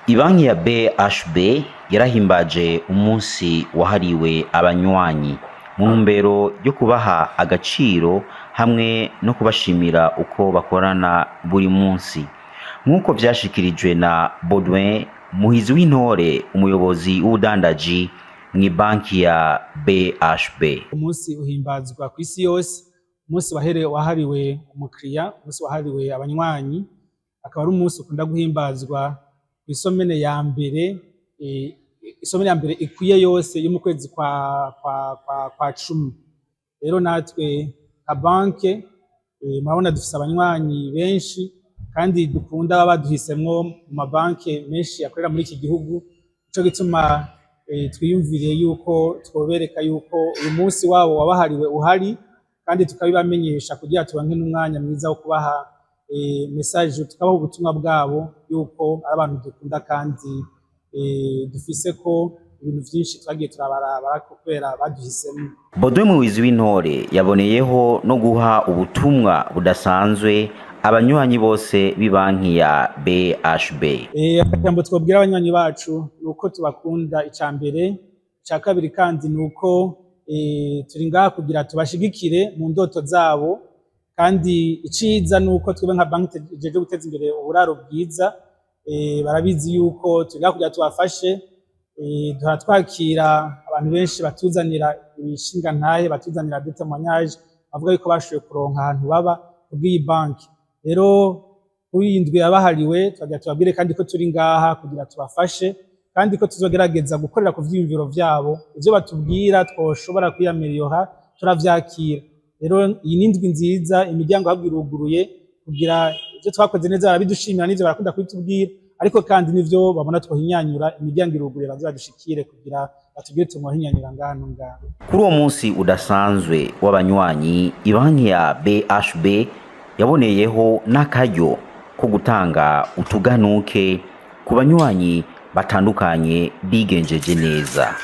Ibanki ya BHB yarahimbaje umunsi wahariwe abanywanyi mu ntumbero yo kubaha agaciro hamwe no kubashimira uko bakorana buri munsi, nk'uko vyashikirijwe na Baudouin Muhizi w'Intore, umuyobozi w'ubudandaji mw'ibanki ya BHB. Umunsi uhimbazwa kw'isi yose, umunsi wahariwe umukiriya, umunsi wahariwe abanywanyi, akaba ari umunsi ukunda guhimbazwa isomene ya mbere ikwiye yose yo mu kwezi kwa cumi. Rero natwe nka banke murabona dufise abanywanyi benshi kandi dukunda baba baduhisemwo mu mabanke menshi akorera muri iki gihugu, nico gituma twiyumviriye yuko twobereka yuko uyu munsi wabo wabahariwe uhari, kandi tukabibamenyesha kugira turonke n'umwanya mwiza wo kubaha message, tukabaha ubutumwa bwabo yuko ari abantu dukunda kandi dufise ko ibintu vyinshi twagiye turabaraba kubera baduhisemo. Baudouin Muhizi w'Intore yaboneyeho no guha ubutumwa budasanzwe abanywanyi bose b'ibanki ya BHB. Akajambo twobwira abanywanyi bacu nuko tubakunda, ica mbere, ica kabiri kandi nuko turi ngaha kugira tubashigikire mu ndoto zabo, kandi iciza nuko twebwe nka banki tujeje guteza imbere uburaro bwiza. Barabizi yuko turi ngaha kugira tubafashe, duhora twakira abantu benshi batuzanira ibishinga ntahe, batuzanira des témoignages bavuga yuko bashoboye kuronka ahantu baba kubw'iyi banki. Rero kuri iyi ndwi yabahariwe twagira tubabwire kandi ko turi ngaha kugira tubafashe, kandi ko tuzogerageza gukorera ku vyiyumviro vyabo, ivyo batubwira twoshobora kwiyameliora turavyakira. Rero iyi ni ndwi nziza, imiryango yabwo iruguruye kugira ivyo twakoze neza barabidushimira, n'ivyo barakunda kubitubwira, ariko kandi n'ivyo babona twohinyanyura, imiryango iruguruye baze badushikire kugira batubwire tumwohinyanyura ngano ngano. Kuri uwo munsi udasanzwe w'abanywanyi, ibanki ya BHB yaboneyeho n'akaryo ko gutanga utuganuke ku banywanyi batandukanye bigenjeje neza.